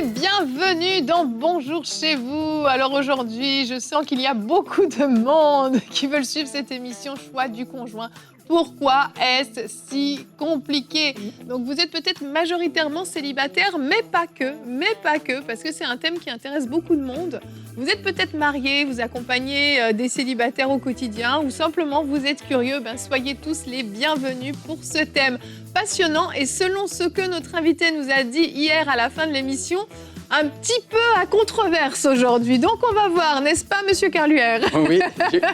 bienvenue dans Bonjour chez vous. Alors aujourd'hui, je sens qu'il y a beaucoup de monde qui veulent suivre cette émission Choix du conjoint. Pourquoi est-ce si compliqué? Donc vous êtes peut-être majoritairement célibataire, mais pas que, parce que c'est un thème qui intéresse beaucoup de monde. Vous êtes peut-être marié, vous accompagnez des célibataires au quotidien, ou simplement vous êtes curieux, soyez tous les bienvenus pour ce thème passionnant. Et selon ce que notre invité nous a dit hier à la fin de l'émission, un petit peu à controverse aujourd'hui. Donc on va voir, n'est-ce pas, Monsieur Carluère? Oui,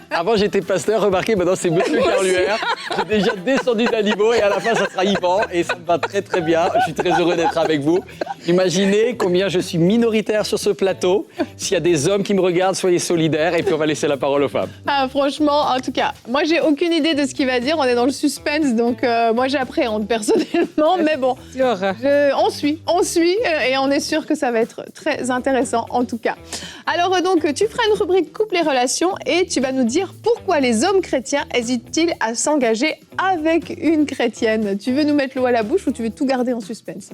avant j'étais pasteur, remarquez, maintenant c'est Monsieur Carluère. J'ai déjà descendu d'un niveau et à la fin ça sera Yvan et ça me va très très bien. Je suis très heureux d'être avec vous. Imaginez combien je suis minoritaire sur ce plateau. S'il y a des hommes qui me regardent, soyez solidaires et puis on va laisser la parole aux femmes. Ah, franchement, en tout cas, moi j'ai aucune idée de ce qu'il va dire. On est dans le suspense, donc moi j'appréhende personnellement. Mais bon, on suit et on est sûr que ça va être très intéressant en tout cas. Alors donc, tu feras une rubrique couple et relations et tu vas nous dire pourquoi les hommes chrétiens hésitent-ils à s'engager avec une chrétienne. Tu veux nous mettre l'eau à la bouche ou tu veux tout garder en suspense?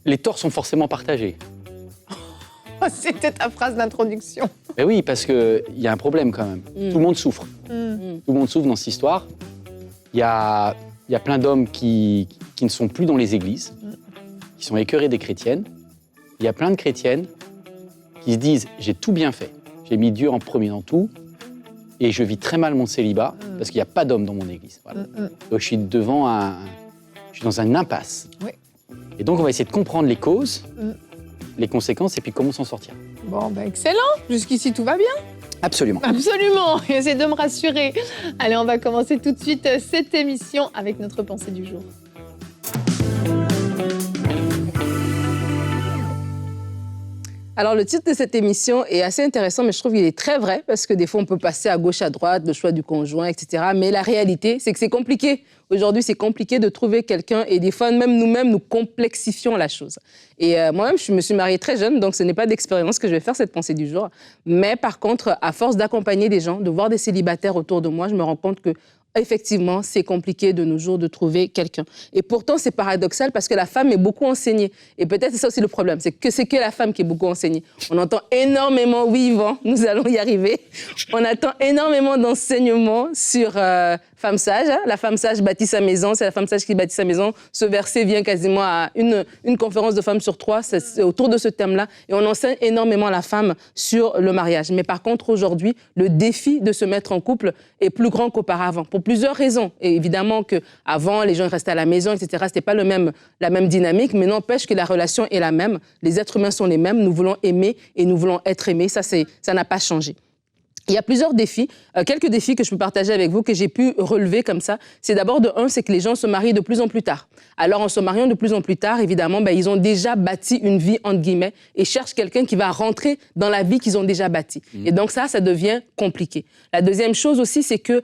Les torts sont forcément partagés. C'était ta phrase d'introduction. Mais oui, parce qu'il y a un problème quand même. Tout le monde souffre. Tout le monde souffre dans cette histoire. Il y a plein d'hommes qui ne sont plus dans les églises, qui sont écœurés des chrétiennes. Il y a plein de chrétiennes qui se disent « j'ai tout bien fait, j'ai mis Dieu en premier dans tout et je vis très mal mon célibat parce qu'il n'y a pas d'hommes dans mon église. Voilà. » Donc je suis dans une impasse. Oui. Et donc on va essayer de comprendre les causes, les conséquences et puis comment s'en sortir. Bon, excellent. Jusqu'ici, tout va bien? Absolument. Absolument. Essayez de me rassurer. Allez, on va commencer tout de suite cette émission avec notre pensée du jour. Alors, le titre de cette émission est assez intéressant, mais je trouve qu'il est très vrai, parce que des fois, on peut passer à gauche, à droite, le choix du conjoint, etc. Mais la réalité, c'est que c'est compliqué. Aujourd'hui, c'est compliqué de trouver quelqu'un, et des fois, même nous-mêmes, nous complexifions la chose. Et moi-même, je me suis mariée très jeune, donc ce n'est pas d'expérience que je vais faire cette pensée du jour. Mais par contre, à force d'accompagner des gens, de voir des célibataires autour de moi, je me rends compte que effectivement, c'est compliqué de nos jours de trouver quelqu'un. Et pourtant, c'est paradoxal parce que la femme est beaucoup enseignée. Et peut-être c'est ça aussi le problème, c'est que la femme qui est beaucoup enseignée. On entend énormément, oui Yvan, nous allons y arriver, on attend énormément d'enseignements sur femme sage. Hein. La femme sage bâtit sa maison, c'est la femme sage qui bâtit sa maison. Ce verset vient quasiment à une conférence de femmes sur 3, c'est autour de ce thème-là. Et on enseigne énormément la femme sur le mariage. Mais par contre, aujourd'hui, le défi de se mettre en couple est plus grand qu'auparavant. Pour plusieurs raisons. Et évidemment qu'avant, les gens restaient à la maison, etc. C'était pas la même dynamique, mais n'empêche que la relation est la même. Les êtres humains sont les mêmes. Nous voulons aimer et nous voulons être aimés. Ça n'a pas changé. Il y a plusieurs défis, quelques défis que je peux partager avec vous, que j'ai pu relever comme ça. C'est d'abord c'est que les gens se marient de plus en plus tard. Alors, en se mariant de plus en plus tard, évidemment, ils ont déjà bâti une vie, entre guillemets, et cherchent quelqu'un qui va rentrer dans la vie qu'ils ont déjà bâtie. Et donc ça devient compliqué. La deuxième chose aussi, c'est que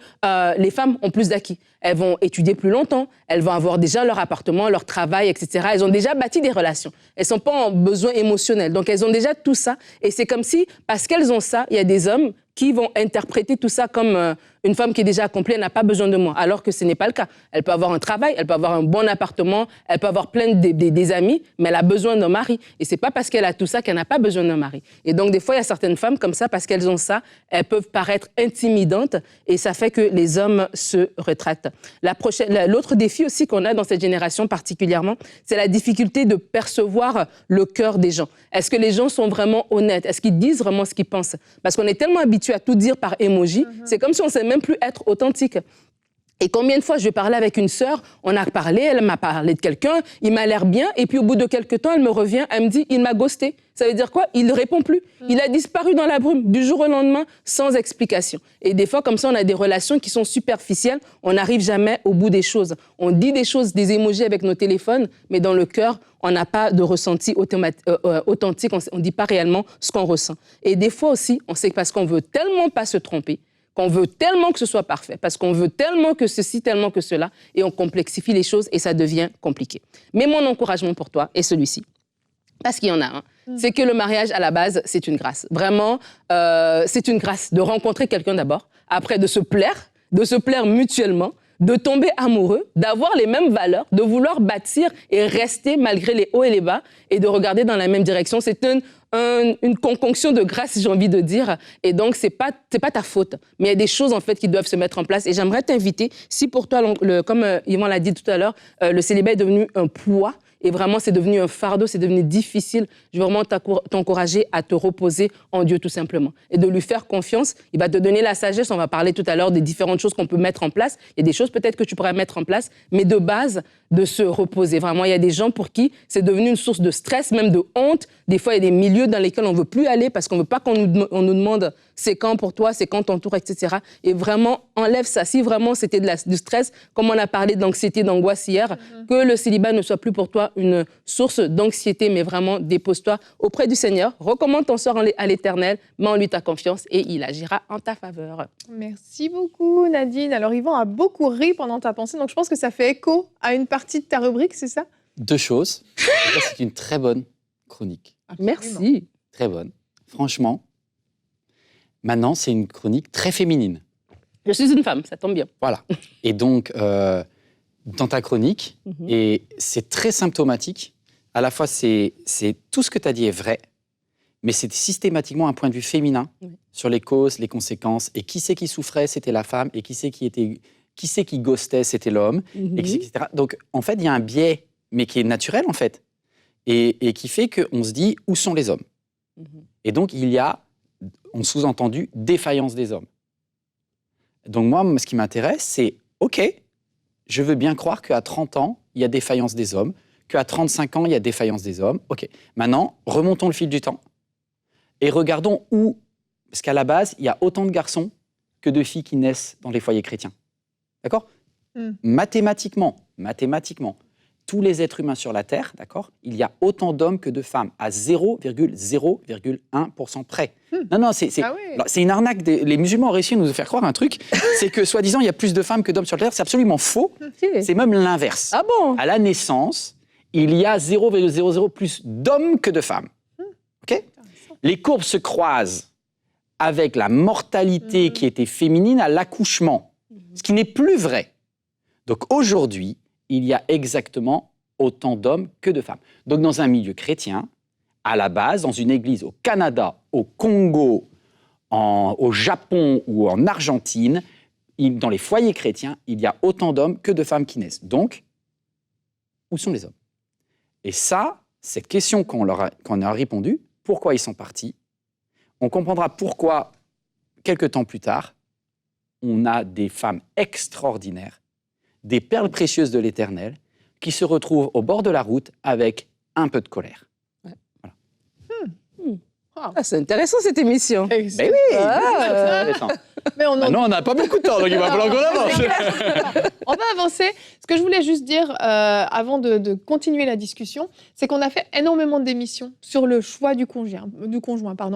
les femmes ont plus d'acquis. Elles vont étudier plus longtemps, elles vont avoir déjà leur appartement, leur travail, etc. Elles ont déjà bâti des relations. Elles ne sont pas en besoin émotionnel. Donc, elles ont déjà tout ça. Et c'est comme si, parce qu'elles ont ça, il y a des hommes qui vont interpréter tout ça comme une femme qui est déjà accomplie, elle n'a pas besoin de moi. Alors que ce n'est pas le cas. Elle peut avoir un travail, elle peut avoir un bon appartement, elle peut avoir plein des amis, mais elle a besoin d'un mari. Et c'est pas parce qu'elle a tout ça qu'elle n'a pas besoin d'un mari. Et donc, des fois, il y a certaines femmes comme ça, parce qu'elles ont ça, elles peuvent paraître intimidantes et ça fait que les hommes se rétractent. L'autre défi aussi qu'on a dans cette génération particulièrement, c'est la difficulté de percevoir le cœur des gens. Est-ce que les gens sont vraiment honnêtes? Est-ce qu'ils disent vraiment ce qu'ils pensent? Parce qu'on est tellement habitué à tout dire par emoji, c'est comme si on ne sait même plus être authentique. Et combien de fois je vais parler avec une sœur, on a parlé, elle m'a parlé de quelqu'un, il m'a l'air bien, et puis au bout de quelques temps, elle me revient, elle me dit, il m'a ghosté. Ça veut dire quoi? Il ne répond plus. Il a disparu dans la brume, du jour au lendemain, sans explication. Et des fois, comme ça, on a des relations qui sont superficielles, on n'arrive jamais au bout des choses. On dit des choses, des émojis avec nos téléphones, mais dans le cœur, on n'a pas de ressenti authentique, on ne dit pas réellement ce qu'on ressent. Et des fois aussi, on sait que parce qu'on veut tellement pas se tromper, qu'on veut tellement que ce soit parfait, parce qu'on veut tellement que ceci, tellement que cela, et on complexifie les choses et ça devient compliqué. Mais mon encouragement pour toi est celui-ci, parce qu'il y en a un, c'est que le mariage, à la base, c'est une grâce. Vraiment, c'est une grâce de rencontrer quelqu'un d'abord, après de se plaire mutuellement, de tomber amoureux, d'avoir les mêmes valeurs, de vouloir bâtir et rester malgré les hauts et les bas et de regarder dans la même direction. C'est une conjonction de grâce, j'ai envie de dire. Et donc, c'est pas ta faute. Mais il y a des choses, en fait, qui doivent se mettre en place. Et j'aimerais t'inviter, si pour toi, comme Yvan l'a dit tout à l'heure, le célibat est devenu un poids, et vraiment, c'est devenu un fardeau, c'est devenu difficile. Je veux vraiment t'encourager à te reposer en Dieu, tout simplement. Et de lui faire confiance. Il va te donner la sagesse. On va parler tout à l'heure des différentes choses qu'on peut mettre en place. Il y a des choses peut-être que tu pourrais mettre en place, mais de base, de se reposer. Vraiment, il y a des gens pour qui c'est devenu une source de stress, même de honte. Des fois, il y a des milieux dans lesquels on ne veut plus aller parce qu'on ne veut pas qu'on nous demande c'est quand pour toi, c'est quand ton tour, etc. Et vraiment, enlève ça. Si vraiment c'était du stress, comme on a parlé d'anxiété, d'angoisse hier, que le célibat ne soit plus pour toi une source d'anxiété, mais vraiment dépose-toi auprès du Seigneur, recommande ton sort à l'Éternel, mets en lui ta confiance et il agira en ta faveur. Merci beaucoup, Nadine. Alors, Yvan a beaucoup ri pendant ta pensée, donc je pense que ça fait écho à une partie de ta rubrique, c'est ça? 2 choses. C'est une très bonne chronique. Absolument. Merci. Très bonne. Franchement, maintenant, c'est une chronique très féminine. Je suis une femme, ça tombe bien. Voilà. Et donc, dans ta chronique, et c'est très symptomatique, à la fois, c'est tout ce que tu as dit est vrai, mais c'est systématiquement un point de vue féminin sur les causes, les conséquences, et qui c'est qui souffrait, c'était la femme, et qui c'est qui ghostait, c'était l'homme, etc. Donc, en fait, il y a un biais, mais qui est naturel, en fait, et qui fait qu'on se dit, où sont les hommes? Et donc, il y a, en sous-entendu, défaillance des hommes. Donc moi, ce qui m'intéresse, c'est, OK, je veux bien croire qu'à 30 ans, il y a défaillance des hommes, qu'à 35 ans, il y a défaillance des hommes. OK. Maintenant, remontons le fil du temps et regardons où, parce qu'à la base, il y a autant de garçons que de filles qui naissent dans les foyers chrétiens. D'accord? Mathématiquement, tous les êtres humains sur la Terre, d'accord, il y a autant d'hommes que de femmes, à 0,0,1% près. Non, c'est une arnaque. Les musulmans ont réussi à nous faire croire un truc, c'est que, soi-disant, il y a plus de femmes que d'hommes sur la Terre. C'est absolument faux. C'est même l'inverse. Ah bon? À la naissance, il y a 0,00 plus d'hommes que de femmes. OK? Les courbes se croisent avec la mortalité qui était féminine à l'accouchement, ce qui n'est plus vrai. Donc aujourd'hui, il y a exactement autant d'hommes que de femmes. Donc dans un milieu chrétien, à la base, dans une église au Canada, au Congo, au Japon ou en Argentine, dans les foyers chrétiens, il y a autant d'hommes que de femmes qui naissent. Donc, où sont les hommes? Et ça, cette question qu'on a répondu, pourquoi ils sont partis, on comprendra pourquoi, quelques temps plus tard, on a des femmes extraordinaires, des perles précieuses de l'Éternel, qui se retrouvent au bord de la route avec un peu de colère. Voilà. Ah, c'est intéressant cette émission. Ben oui, intéressant. Mais on n'a pas beaucoup de temps, donc il va falloir qu'on avance. On va avancer. Ce que je voulais juste dire avant de continuer la discussion, c'est qu'on a fait énormément d'émissions sur le choix du conjoint.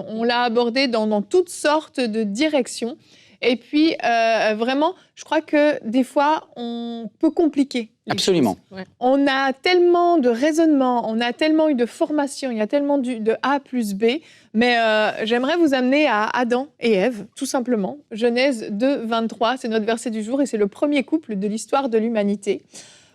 On l'a abordé dans toutes sortes de directions. Et puis, vraiment, je crois que des fois, on peut compliquer les Absolument. choses. On a tellement de raisonnements, on a tellement eu de formation, il y a tellement de A plus B. Mais j'aimerais vous amener à Adam et Ève, tout simplement. Genèse 2, 23, c'est notre verset du jour et c'est le premier couple de l'histoire de l'humanité.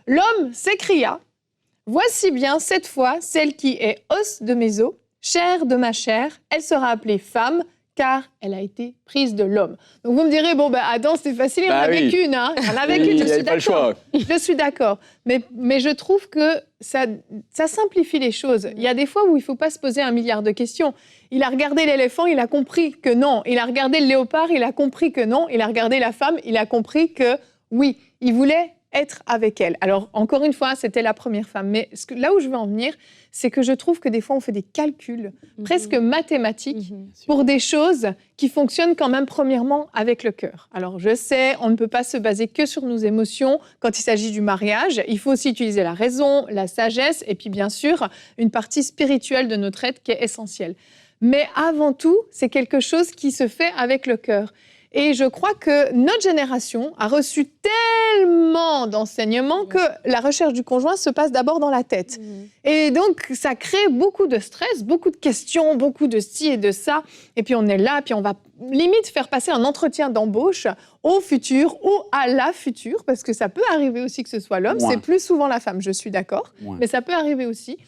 L'homme s'écria, « Voici bien cette fois celle qui est os de mes os, chair de ma chair, elle sera appelée femme, car elle a été prise de l'homme. » Donc vous me direz, Adam, c'était facile, il en avait qu'une. Hein. Il en avait qu'une, je suis d'accord. Je suis d'accord. Mais je trouve que ça simplifie les choses. Il y a des fois où il ne faut pas se poser 1 milliard de questions. Il a regardé l'éléphant, il a compris que non. Il a regardé le léopard, il a compris que non. Il a regardé la femme, il a compris que oui, il voulait être avec elle. Alors, encore une fois, c'était la première femme. Mais là où je veux en venir, c'est que je trouve que des fois, on fait des calculs presque mathématiques pour des choses qui fonctionnent quand même premièrement avec le cœur. Alors, je sais, on ne peut pas se baser que sur nos émotions quand il s'agit du mariage. Il faut aussi utiliser la raison, la sagesse et puis, bien sûr, une partie spirituelle de notre être qui est essentielle. Mais avant tout, c'est quelque chose qui se fait avec le cœur. Et je crois que notre génération a reçu tellement d'enseignements que la recherche du conjoint se passe d'abord dans la tête. Et donc, ça crée beaucoup de stress, beaucoup de questions, beaucoup de ci et de ça. Et puis, on est là, puis on va limite faire passer un entretien d'embauche au futur ou à la future, parce que ça peut arriver aussi que ce soit l'homme. Ouais. C'est plus souvent la femme, je suis d'accord, Ouais. mais ça peut arriver aussi.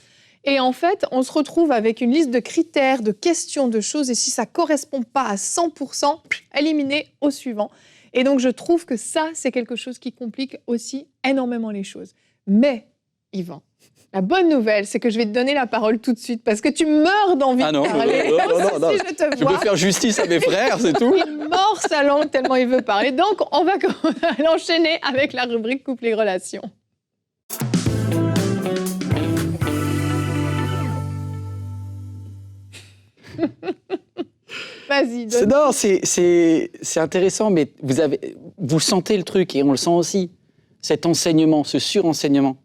Et en fait, on se retrouve avec une liste de critères, de questions, de choses, et si ça ne correspond pas à 100%, éliminé au suivant. Et donc, je trouve que ça, c'est quelque chose qui complique aussi énormément les choses. Mais, Yvan, la bonne nouvelle, c'est que je vais te donner la parole tout de suite, parce que tu meurs d'envie Ah non, de parler. non. Si je te Je peux vois, faire justice à mes frères, c'est tout. il mord sa langue tellement il veut parler. Donc, on va l'enchaîner avec la rubrique couple et relations. Vas-y, donne. Non, c'est intéressant, mais vous sentez le truc, et on le sent aussi. Cet enseignement, ce surenseignement.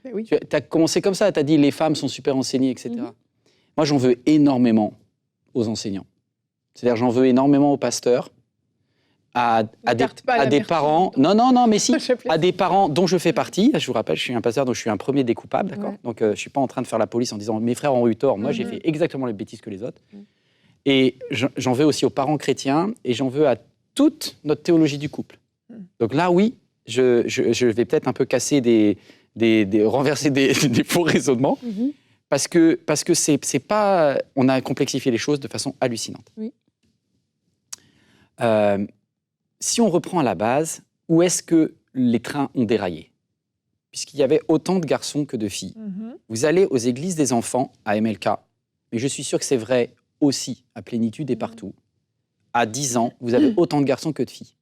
Mais oui. Tu as commencé comme ça, tu as dit les femmes sont super enseignées, etc. Moi, j'en veux énormément aux enseignants. C'est-à-dire, j'en veux énormément aux pasteurs, à des parents. Non, mais si, à des parents dont je fais partie. Je vous rappelle, je suis un pasteur, donc je suis un premier découpable, d'accord. Ouais. Donc, je ne suis pas en train de faire la police en disant mes frères ont eu tort. Moi, j'ai fait exactement les bêtises que les autres. Et j'en veux aussi aux parents chrétiens, et j'en veux à toute notre théologie du couple. Donc là, oui, je vais peut-être un peu casser renverser des faux raisonnements, parce que c'est pas... On a complexifié les choses de façon hallucinante. Oui. Si on reprend à la base, où est-ce que les trains ont déraillé? Puisqu'il y avait autant de garçons que de filles. Vous allez aux églises des enfants, à MLK, mais je suis sûr que c'est vrai aussi à Plénitude et partout. À 10 ans, vous avez autant de garçons que de filles.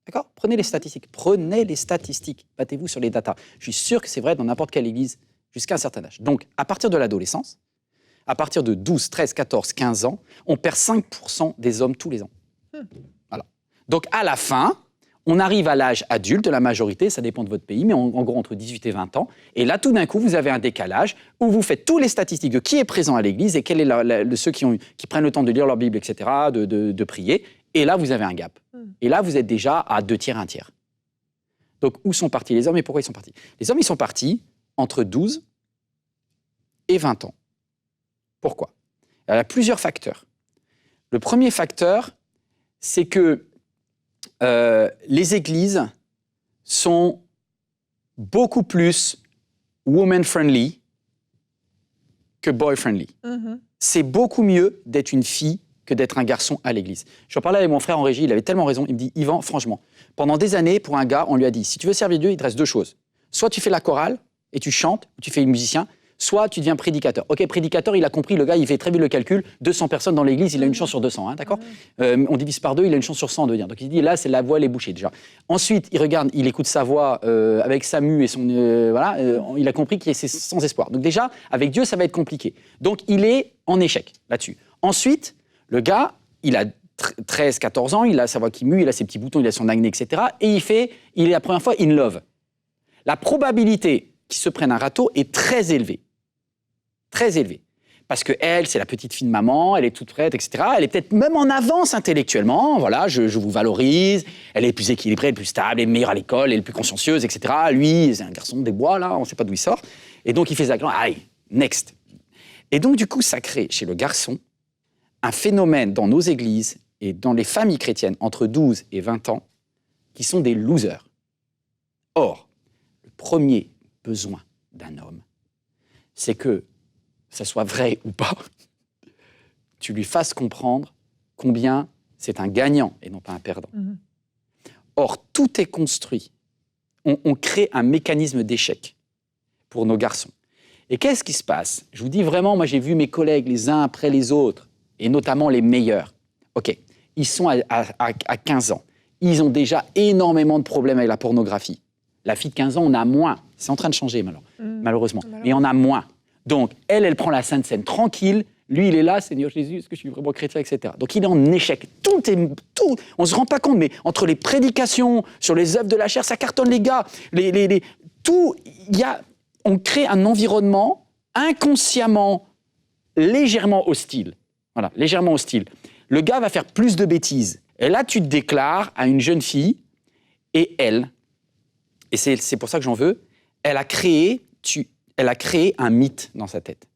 D'accord? Prenez les statistiques. Battez-vous sur les datas. Je suis sûr que c'est vrai dans n'importe quelle église jusqu'à un certain âge. Donc, à partir de l'adolescence, à partir de 12, 13, 14, 15 ans, on perd 5% des hommes tous les ans. Voilà. Donc, à la fin, on arrive à l'âge adulte, de la majorité, ça dépend de votre pays, mais en gros entre 18 et 20 ans. Et là, tout d'un coup, vous avez un décalage où vous faites toutes les statistiques de qui est présent à l'église et quel est ceux qui prennent le temps de lire leur Bible, etc., de prier. Et là, vous avez un gap. Et là, vous êtes déjà à 2 tiers, 1 tiers. Donc, où sont partis les hommes et pourquoi ils sont partis? Les hommes, ils sont partis entre 12 et 20 ans. Pourquoi? Il y a plusieurs facteurs. Le premier facteur, c'est que les églises sont beaucoup plus woman-friendly que boy-friendly. C'est beaucoup mieux d'être une fille que d'être un garçon à l'église. J'en parlais avec mon frère en régie, il avait tellement raison, il me dit « Yvan, franchement, pendant des années, pour un gars, on lui a dit, si tu veux servir Dieu, il te reste 2 choses. Soit tu fais la chorale et tu chantes, ou tu fais musicien, soit tu deviens prédicateur. Ok, prédicateur, il a compris, le gars, il fait très vite le calcul, 200 personnes dans l'église, il a une chance sur 200, hein, d'accord? On divise par 2, il a une chance sur 100 de venir. Donc il dit, là, c'est la voix, elle est bouchée déjà. Ensuite, il regarde, il écoute sa voix avec Samu et son... il a compris qu'il est sans espoir. Donc déjà, avec Dieu, ça va être compliqué. Donc il est en échec là-dessus. Ensuite, le gars, il a 13, 14 ans, il a sa voix qui mue, il a ses petits boutons, il a son acné, etc. Et il est la première fois in love. La probabilité qu'il se prenne un râteau est très élevée. Très élevée. Parce qu'elle, c'est la petite fille de maman, elle est toute prête, etc. Elle est peut-être même en avance intellectuellement, voilà, je vous valorise, elle est plus équilibrée, elle est plus stable, elle est meilleure à l'école, elle est plus consciencieuse, etc. Lui, c'est un garçon des bois, là, on ne sait pas d'où il sort. Et donc, il fait ça, allez, next. Et donc, du coup, ça crée chez le garçon un phénomène dans nos églises et dans les familles chrétiennes entre 12 et 20 ans qui sont des losers. Or, le premier besoin d'un homme, c'est que, ça soit vrai ou pas, tu lui fasses comprendre combien c'est un gagnant et non pas un perdant. Or, tout est construit. On crée un mécanisme d'échec pour nos garçons. Et qu'est-ce qui se passe? Je vous dis vraiment, moi j'ai vu mes collègues les uns après les autres, et notamment les meilleurs. Ok, ils sont à 15 ans. Ils ont déjà énormément de problèmes avec la pornographie. La fille de 15 ans, on a moins. C'est en train de changer, malheureusement. Mais on a moins. Donc, elle prend la Sainte Seine tranquille. Lui, il est là, Seigneur Jésus, est-ce que je suis vraiment chrétien, etc. Donc, il est en échec. Tout, on ne se rend pas compte, mais entre les prédications, sur les œuvres de la chair, ça cartonne les gars. On crée un environnement inconsciemment, légèrement hostile. Voilà, légèrement hostile. Le gars va faire plus de bêtises. Et là, tu te déclares à une jeune fille, et elle, et c'est pour ça que j'en veux, elle a créé un mythe dans sa tête.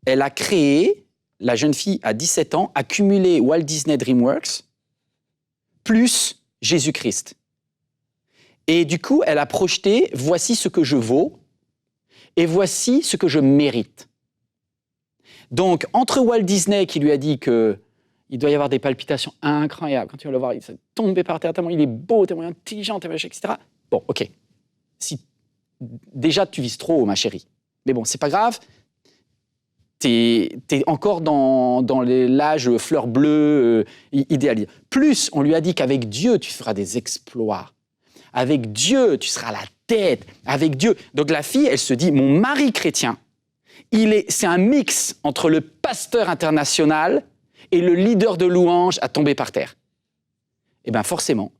Elle a créé, la jeune fille à 17 ans, a cumulé Walt Disney DreamWorks plus Jésus-Christ. Et du coup, elle a projeté, voici ce que je vaux et voici ce que je mérite. Donc, entre Walt Disney qui lui a dit qu'il doit y avoir des palpitations incroyables, quand tu vas le voir, il s'est tombé par terre, tellement il est beau, tellement intelligent, tellement etc. Bon, ok. Déjà, tu vises trop haut, ma chérie. Mais bon, c'est pas grave. T'es encore dans l'âge fleur bleue, idéalisé. Plus, on lui a dit qu'avec Dieu, tu feras des exploits. Avec Dieu, tu seras la tête. Avec Dieu. Donc la fille, elle se dit, mon mari chrétien, c'est un mix entre le pasteur international et le leader de louange à tomber par terre. Eh bien, forcément,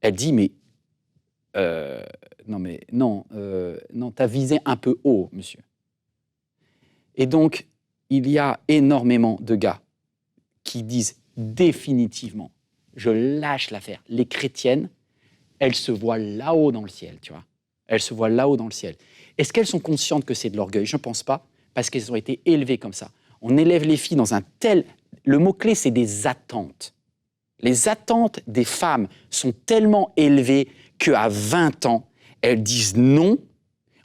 elle dit, mais non, t'as visé un peu haut, monsieur. Et donc, il y a énormément de gars qui disent définitivement, je lâche l'affaire. Les chrétiennes, elles se voient là-haut dans le ciel, tu vois. Elles se voient là-haut dans le ciel. Est-ce qu'elles sont conscientes que c'est de l'orgueil? Je ne pense pas, parce qu'elles ont été élevées comme ça. On élève les filles dans un tel... Le mot-clé, c'est des attentes. Les attentes des femmes sont tellement élevées qu'à 20 ans, elles disent non.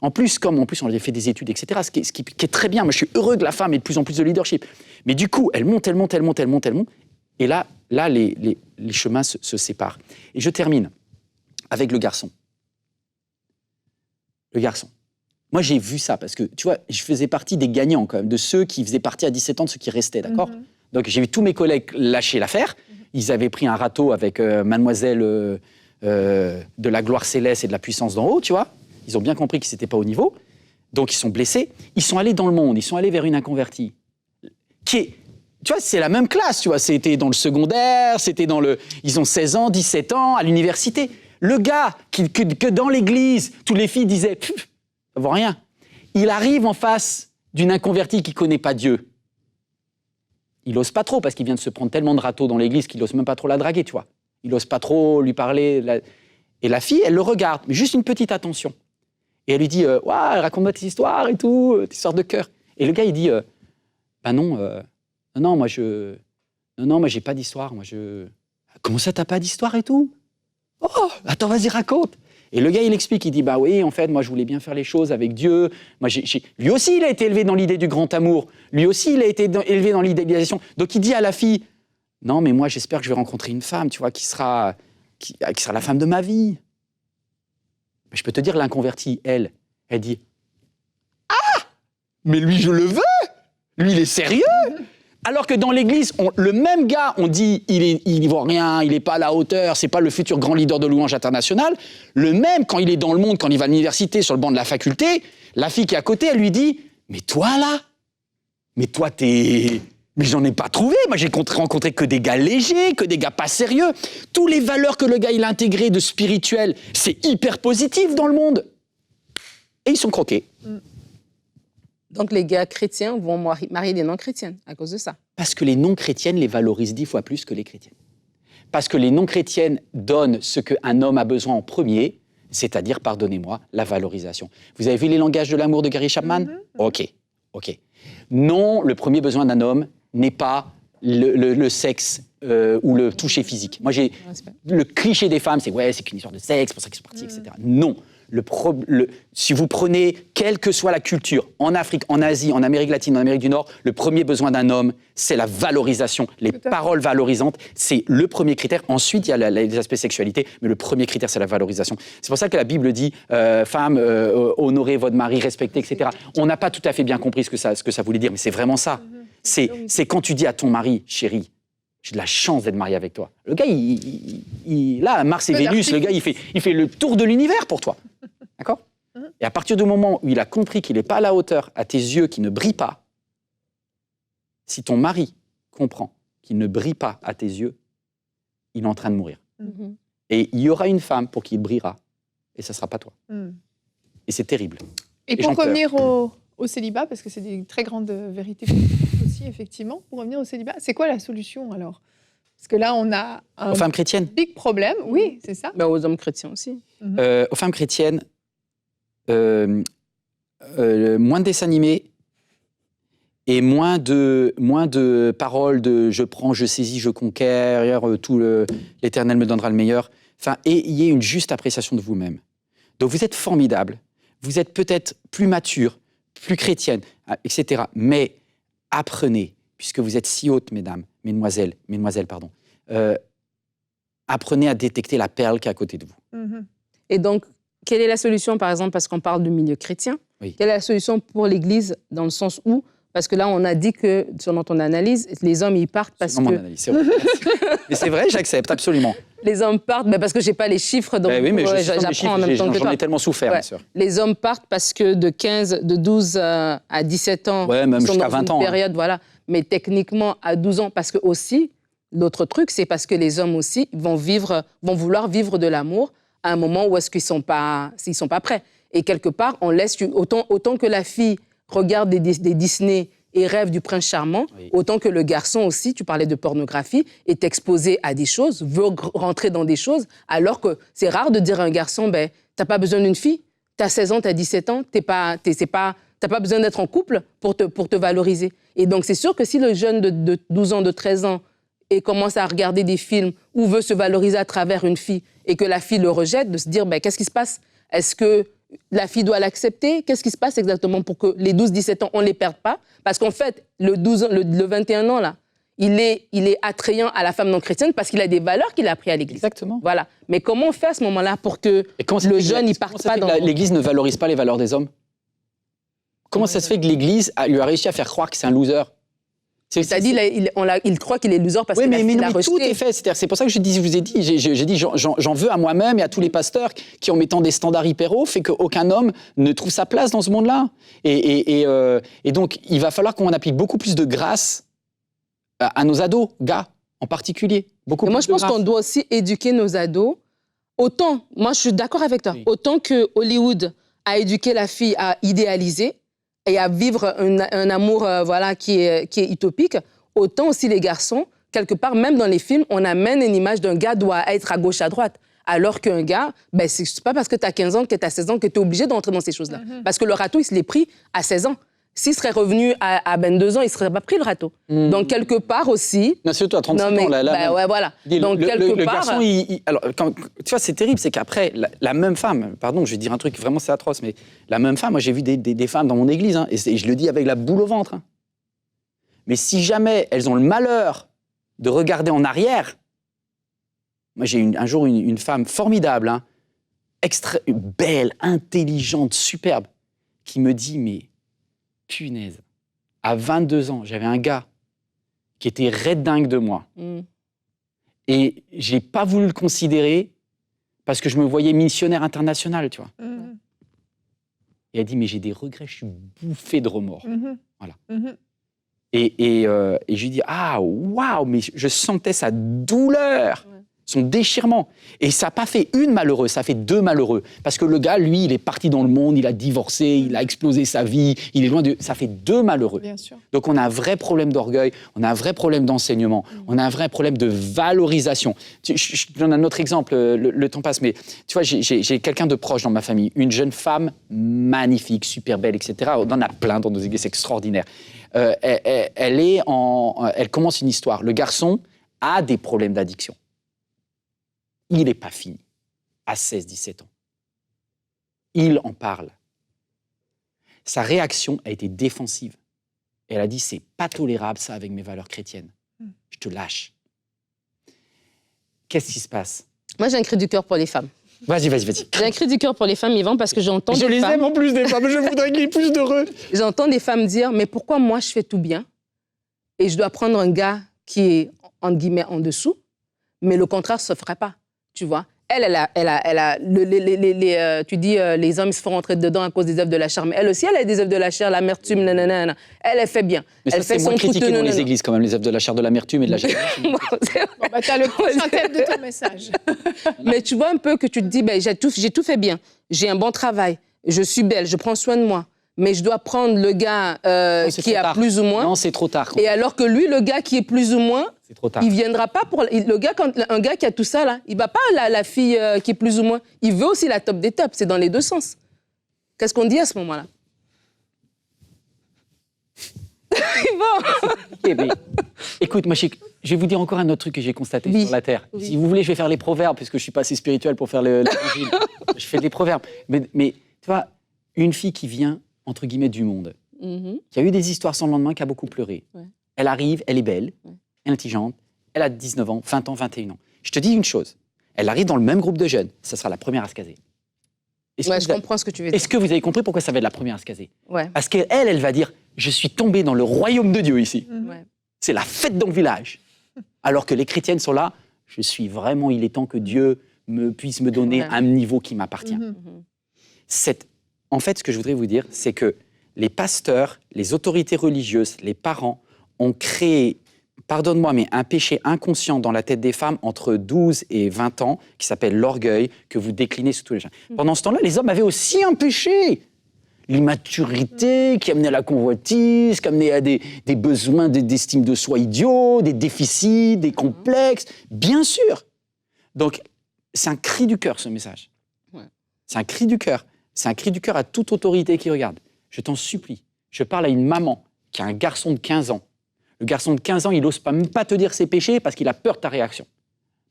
En plus, on a fait des études, etc., ce qui est très bien. Moi, je suis heureux que la femme ait de plus en plus de leadership. Mais du coup, elle monte. Et là, les chemins se séparent. Et je termine avec le garçon. Le garçon. Moi, j'ai vu ça parce que, tu vois, je faisais partie des gagnants quand même, de ceux qui faisaient partie à 17 ans, de ceux qui restaient, d'accord? Donc, j'ai vu tous mes collègues lâcher l'affaire. Ils avaient pris un râteau avec mademoiselle de la gloire céleste et de la puissance d'en haut, tu vois. Ils ont bien compris qu'ils n'étaient pas au niveau. Donc, ils sont blessés. Ils sont allés dans le monde. Ils sont allés vers une inconvertie. Tu vois, c'est la même classe, tu vois. C'était dans le secondaire, ils ont 16 ans, 17 ans, à l'université. Le gars que dans l'église, toutes les filles disaient, ça vaut rien. Il arrive en face d'une inconvertie qui ne connaît pas Dieu. Il n'ose pas trop parce qu'il vient de se prendre tellement de râteaux dans l'église qu'il n'ose même pas trop la draguer, tu vois. Il n'ose pas trop lui parler. Et la fille, elle le regarde, mais juste une petite attention. Et elle lui dit, raconte-moi tes histoires et tout, tes histoires de cœur. Et le gars, il dit, non, moi, j'ai pas d'histoire. Comment ça, t'as pas d'histoire et tout? Oh, attends, vas-y, raconte. Et le gars, il explique, il dit, bah oui, en fait, moi, je voulais bien faire les choses avec Dieu. Moi, Lui aussi, il a été élevé dans l'idée du grand amour. Lui aussi, il a été élevé dans l'idéalisation. Donc, il dit à la fille, non, mais moi, j'espère que je vais rencontrer une femme, tu vois, qui sera la femme de ma vie. Mais je peux te dire, l'inconvertie, elle dit, ah, mais lui, je le veux. Lui, il est sérieux. Alors que dans l'église, le même gars, on dit, il n'y voit rien, il n'est pas à la hauteur, c'est pas le futur grand leader de louange international. Le même, quand il est dans le monde, quand il va à l'université, sur le banc de la faculté, la fille qui est à côté, elle lui dit, mais toi là, mais j'en ai pas trouvé. Moi, j'ai rencontré que des gars légers, que des gars pas sérieux. Toutes les valeurs que le gars il a intégrées de spirituel, c'est hyper positif dans le monde. Et ils sont croqués. Donc, les gars chrétiens vont marier des non-chrétiennes à cause de ça. Parce que les non-chrétiennes les valorisent 10 fois plus que les chrétiennes. Parce que les non-chrétiennes donnent ce qu'un homme a besoin en premier, c'est-à-dire, pardonnez-moi, la valorisation. Vous avez vu Les langages de l'amour de Gary Chapman? Ok. Non, le premier besoin d'un homme n'est pas le sexe ou le toucher physique. Moi, le cliché des femmes, c'est c'est qu'une histoire de sexe, pour ça qu'ils sont partis, etc. Non. Si vous prenez, quelle que soit la culture, en Afrique, en Asie, en Amérique latine, en Amérique du Nord, le premier besoin d'un homme, c'est la valorisation. Les paroles valorisantes, c'est le premier critère. Ensuite, il y a les aspects sexualité, mais le premier critère, c'est la valorisation. C'est pour ça que la Bible dit, femmes, honorez votre mari, respectez, etc. On n'a pas tout à fait bien compris ce que ça voulait dire, mais c'est vraiment ça. C'est quand tu dis à ton mari, chérie, j'ai de la chance d'être marié avec toi. Le gars, là, Mars et Vénus, le gars, il fait le tour de l'univers pour toi. D'accord? Et à partir du moment où il a compris qu'il n'est pas à la hauteur, à tes yeux, qui ne brillent pas, si ton mari comprend qu'il ne brille pas à tes yeux, il est en train de mourir. Et il y aura une femme pour qui il brillera, et ça ne sera pas toi. Et c'est terrible. Et pour revenir au célibat, parce que c'est des très grandes vérités aussi aussi, effectivement, pour revenir au célibat. C'est quoi la solution, alors? Parce que là, on a un Aux femmes chrétiennes. big problème. Oui, c'est ça. Aux hommes chrétiens aussi. Aux femmes chrétiennes, moins de dessins animés et moins de paroles de « je prends, je saisis, je conquiers, l'Éternel me donnera le meilleur ». Enfin, ayez une juste appréciation de vous-même. Donc vous êtes formidable, vous êtes peut-être plus mature, plus chrétienne, etc. Mais apprenez, puisque vous êtes si haute, mesdemoiselles, pardon, apprenez à détecter la perle qui est à côté de vous. Et donc, quelle est la solution, par exemple, parce qu'on parle du milieu chrétien, Oui. Quelle est la solution pour l'Église dans le sens où, parce que là, on a dit que, selon ton analyse, les hommes, ils partent parce Selon que... mon analyse, c'est vrai. Mais c'est vrai, j'accepte, absolument. Les hommes partent, parce que je n'ai pas les chiffres, donc Oui, mais j'apprends en même temps que toi. j'en ai tellement souffert, Ouais. ma sœur. Les hommes partent parce que de 12 à 17 ans, Ouais, même ils sont jusqu'à dans 20 une ans. période, voilà. Mais techniquement, à 12 ans, parce que aussi, l'autre truc, c'est parce que les hommes aussi vont vouloir vivre de l'amour à un moment où est-ce qu'ils sont pas prêts. Et quelque part, on laisse autant que la fille regarde des Disney et rêve du prince charmant, Oui. autant que le garçon aussi, tu parlais de pornographie, est exposé à des choses, veut rentrer dans des choses, alors que c'est rare de dire à un garçon, t'as pas besoin d'une fille, t'as 16 ans, t'as 17 ans, t'as pas besoin d'être en couple pour te valoriser. Et donc, c'est sûr que si le jeune de 12 ans, de 13 ans, et commence à regarder des films ou veut se valoriser à travers une fille et que la fille le rejette, de se dire, qu'est-ce qui se passe? Est-ce que la fille doit l'accepter? Qu'est-ce qui se passe exactement pour que les 12-17 ans, on ne les perde pas? Parce qu'en fait, le 21 ans, là, il est attrayant à la femme non chrétienne parce qu'il a des valeurs qu'il a apprises à l'Église. Exactement. Voilà. Mais comment on fait à ce moment-là pour que le jeune, il parte pas dans... L'Église ne valorise pas les valeurs des hommes? Comment ça se fait que l'Église lui a réussi à faire croire que c'est un loser? C'est-à-dire, il croit qu'il est loser parce qu'il a rejeté. Tout est fait. C'est pour ça que je vous ai dit, j'ai dit, j'en veux à moi-même et à tous les pasteurs qui, en mettant des standards hyper hauts, fait qu'aucun homme ne trouve sa place dans ce monde-là. Et donc, il va falloir qu'on applique beaucoup plus de grâce à nos ados, gars, en particulier. Moi, je pense qu'on doit aussi éduquer nos ados. Autant, moi, je suis d'accord avec toi, oui. Autant que Hollywood a éduqué la fille à idéaliser et à vivre un amour qui est utopique, autant aussi les garçons, quelque part, même dans les films, on amène une image d'un gars doit être à gauche, à droite. Alors qu'un gars, c'est pas parce que tu as 15 ans, que tu as 16 ans, que tu es obligé d'entrer dans ces choses-là. Parce que le râteau, il se l'est pris à 16 ans. S'il serait revenu à 22 ans, il ne serait pas pris le râteau. Donc, quelque part aussi... Non, surtout à 35 ans. Ouais, voilà. Donc, le garçon, alors, tu vois, c'est terrible, c'est qu'après, la même femme, pardon, je vais dire un truc, vraiment, c'est atroce, mais la même femme, moi, j'ai vu des femmes dans mon église, hein, et je le dis avec la boule au ventre. Hein. Mais si jamais elles ont le malheur de regarder en arrière, moi, j'ai un jour une femme formidable, hein, belle, intelligente, superbe, qui me dit, mais punaise, à 22 ans, j'avais un gars qui était raide dingue de moi. Et j'ai pas voulu le considérer parce que je me voyais missionnaire international, tu vois. Et elle dit, mais j'ai des regrets, je suis bouffé de remords. Voilà. Et je lui dis, ah, waouh, mais je sentais sa douleur. Son déchirement. Et ça n'a pas fait une malheureuse, ça a fait deux malheureux. Parce que le gars, lui, il est parti dans le monde, il a divorcé, il a explosé sa vie, il est loin de... Ça fait deux malheureux. Bien sûr. Donc on a un vrai problème d'orgueil, on a un vrai problème d'enseignement, on a un vrai problème de valorisation. Je donne un autre exemple, le temps passe, mais tu vois, j'ai quelqu'un de proche dans ma famille, une jeune femme magnifique, super belle, etc. On en a plein dans nos églises, c'est extraordinaire. Elle commence une histoire. Le garçon a des problèmes d'addiction. Il n'est pas fini, à 16-17 ans. Il en parle. Sa réaction a été défensive. Elle a dit, c'est pas tolérable ça avec mes valeurs chrétiennes. Je te lâche. Qu'est-ce qui se passe? Moi, j'ai un cri du cœur pour les femmes. Vas-y. J'ai un cri du cœur pour les femmes, Yvan, parce que j'entends des femmes... Je les aime en plus, des femmes, je voudrais qu'il y ait plus d'heureux. J'entends des femmes dire, mais pourquoi moi, je fais tout bien et je dois prendre un gars qui est, entre guillemets, en dessous, mais le contraire ne se ferait pas. Tu vois, tu dis les hommes se font rentrer dedans à cause des œuvres de la chair, mais elle aussi, elle a des œuvres de la chair, l'amertume, nanana. Elle fait bien. Mais elle ça, c'est moins critiqué dans les églises quand même, les œuvres de la chair, de l'amertume et de la chair. T'as le prochain thème de ton message. Mais tu vois un peu que tu te dis, j'ai tout fait bien, j'ai un bon travail, je suis belle, je prends soin de moi, mais je dois prendre le gars qui a plus ou moins. Non, c'est trop tard. Et alors que lui, le gars qui est plus ou moins, c'est trop tard. Il viendra pas pour un gars qui a tout ça là, il va pas la fille qui est plus ou moins. Il veut aussi la top des tops. C'est dans les deux sens. Qu'est-ce qu'on dit à ce moment-là? Bon. Okay, mais, écoute, moi, je vais vous dire encore un autre truc que j'ai constaté sur la Terre. Oui. Si vous voulez, je vais faire les proverbes, puisque je ne suis pas assez spirituel pour faire l'évangile. Je fais des proverbes. Mais tu vois, une fille qui vient, entre guillemets, du monde, qui a eu des histoires sans lendemain, qui a beaucoup pleuré. Ouais. Elle arrive, elle est belle, elle est intelligente, elle a 19 ans, 20 ans, 21 ans. Je te dis une chose, elle arrive dans le même groupe de jeunes, ça sera la première à se caser. Je comprends ce que tu veux dire. Est-ce que vous avez compris pourquoi ça va être la première à se caser? Ouais. Parce qu'elle, elle va dire, je suis tombée dans le royaume de Dieu ici. Ouais. C'est la fête dans le village. Alors que les chrétiennes sont là, je suis vraiment, il est temps que Dieu puisse me donner un niveau qui m'appartient. En fait, ce que je voudrais vous dire, c'est que les pasteurs, les autorités religieuses, les parents ont créé, pardonne-moi, mais un péché inconscient dans la tête des femmes entre 12 et 20 ans qui s'appelle l'orgueil, que vous déclinez sous tous les gens. Pendant ce temps-là, les hommes avaient aussi un péché. L'immaturité qui amenait à la convoitise, qui amenait à des besoins d'estime de soi idiots, des déficits, des complexes, bien sûr. Donc, c'est un cri du cœur, ce message. Ouais. C'est un cri du cœur. C'est un cri du cœur à toute autorité qui regarde. Je t'en supplie. Je parle à une maman qui a un garçon de 15 ans. Le garçon de 15 ans, il n'ose même pas te dire ses péchés parce qu'il a peur de ta réaction.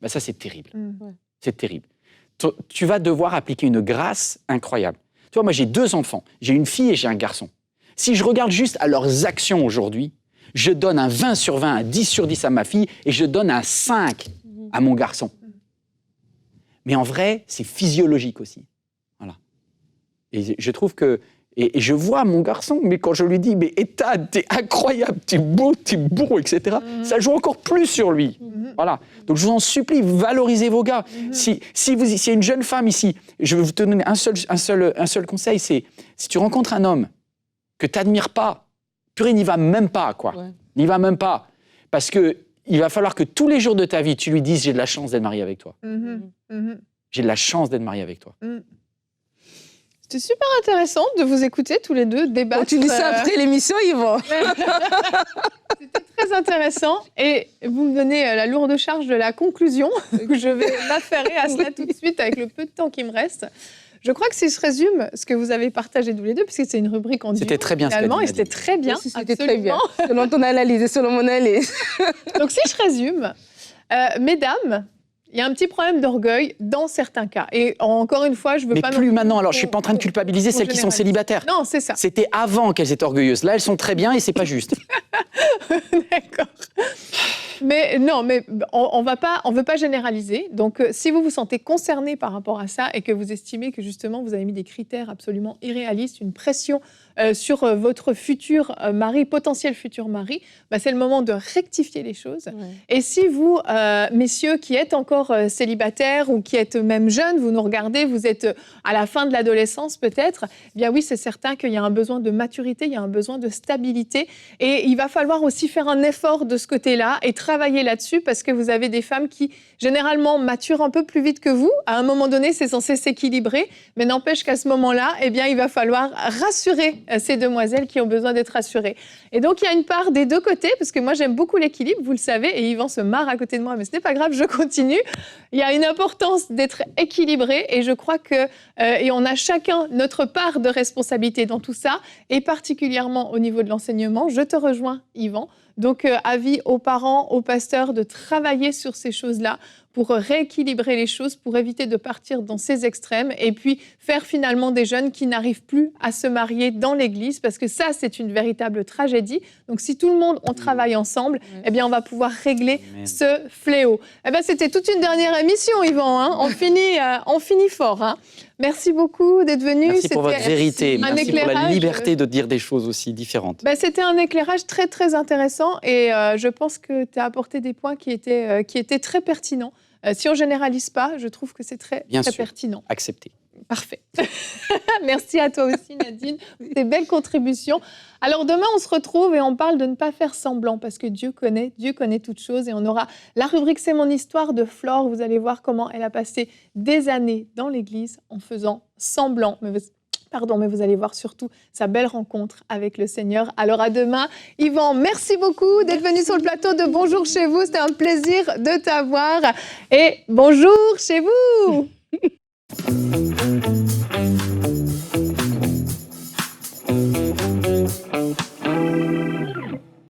Ben ça, c'est terrible. Ouais. C'est terrible. Tu vas devoir appliquer une grâce incroyable. Tu vois, moi, j'ai 2 enfants. J'ai une fille et j'ai un garçon. Si je regarde juste à leurs actions aujourd'hui, je donne un 20 sur 20, un 10 sur 10 à ma fille et je donne un 5 à mon garçon. Mais en vrai, c'est physiologique aussi. Voilà. Et je trouve que... Et je vois mon garçon, mais quand je lui dis « Mais Ethan, t'es incroyable, t'es beau, etc. » Ça joue encore plus sur lui. Voilà. Donc je vous en supplie, valorisez vos gars. Si y a une jeune femme ici, je vais vous te donner un seul conseil, c'est si tu rencontres un homme que tu n'admires pas, purée, n'y va même pas, quoi. Ouais. N'y va même pas. Parce qu'il va falloir que tous les jours de ta vie, tu lui dises « J'ai de la chance d'être marié avec toi. J'ai de la chance d'être marié avec toi. C'était super intéressant de vous écouter tous les deux débattre. Tu dis ça après l'émission, Yvan. C'était très intéressant. Et vous me donnez la lourde charge de la conclusion. Je vais m'affairer à cela tout de suite avec le peu de temps qui me reste. Je crois que si je résume ce que vous avez partagé tous les deux, puisque c'est une rubrique en duo, c'était très bien finalement, et c'était très bien. Oui, c'était très bien. Selon ton analyse et selon mon analyse. Donc si je résume, mesdames, il y a un petit problème d'orgueil dans certains cas. Et encore une fois, je veux pas... Mais plus maintenant. Alors, je ne suis pas en train de culpabiliser celles qui sont célibataires. Non, c'est ça. C'était avant qu'elles étaient orgueilleuses. Là, elles sont très bien et c'est pas juste. D'accord. Mais non, mais on veut pas généraliser. Donc, si vous vous sentez concerné par rapport à ça et que vous estimez que justement vous avez mis des critères absolument irréalistes, une pression sur votre futur mari, potentiel futur mari, bah, c'est le moment de rectifier les choses. Ouais. Et si vous, messieurs, qui êtes encore célibataires ou qui êtes même jeunes, vous nous regardez, vous êtes à la fin de l'adolescence peut-être, eh bien oui, c'est certain qu'il y a un besoin de maturité, il y a un besoin de stabilité. Et il va falloir aussi faire un effort de ce côté-là et travailler là-dessus parce que vous avez des femmes qui, généralement, maturent un peu plus vite que vous. À un moment donné, c'est censé s'équilibrer, mais n'empêche qu'à ce moment-là, eh bien, il va falloir rassurer ces demoiselles qui ont besoin d'être rassurées. Et donc, il y a une part des deux côtés, parce que moi, j'aime beaucoup l'équilibre, vous le savez, et Yvan se marre à côté de moi, mais ce n'est pas grave, je continue. Il y a une importance d'être équilibré, et je crois que, et on a chacun notre part de responsabilité dans tout ça, et particulièrement au niveau de l'enseignement. Je te rejoins, Yvan. Donc, avis aux parents, aux pasteurs de travailler sur ces choses-là pour rééquilibrer les choses, pour éviter de partir dans ces extrêmes et puis faire finalement des jeunes qui n'arrivent plus à se marier dans l'Église parce que ça, c'est une véritable tragédie. Donc, si tout le monde, on travaille ensemble, eh bien, on va pouvoir régler ce fléau. Eh bien, c'était toute une dernière émission, Yvan. Hein. On finit fort. Hein. Merci beaucoup d'être venu. Merci pour votre vérité. Merci pour la liberté de dire des choses aussi différentes. Ben, c'était un éclairage très, très intéressant et je pense que tu as apporté des points qui étaient très pertinents. Si on ne généralise pas, je trouve que c'est très pertinent. Accepté. Parfait. Merci à toi aussi, Nadine, pour tes belles contributions. Alors demain, on se retrouve et on parle de ne pas faire semblant parce que Dieu connaît toutes choses et on aura la rubrique « C'est mon histoire » de Flore. Vous allez voir comment elle a passé des années dans l'Église en faisant semblant. Mais Pardon, mais vous allez voir surtout sa belle rencontre avec le Seigneur. Alors à demain. Yvan, merci beaucoup d'être venu sur le plateau de Bonjour chez vous. C'était un plaisir de t'avoir. Et bonjour chez vous.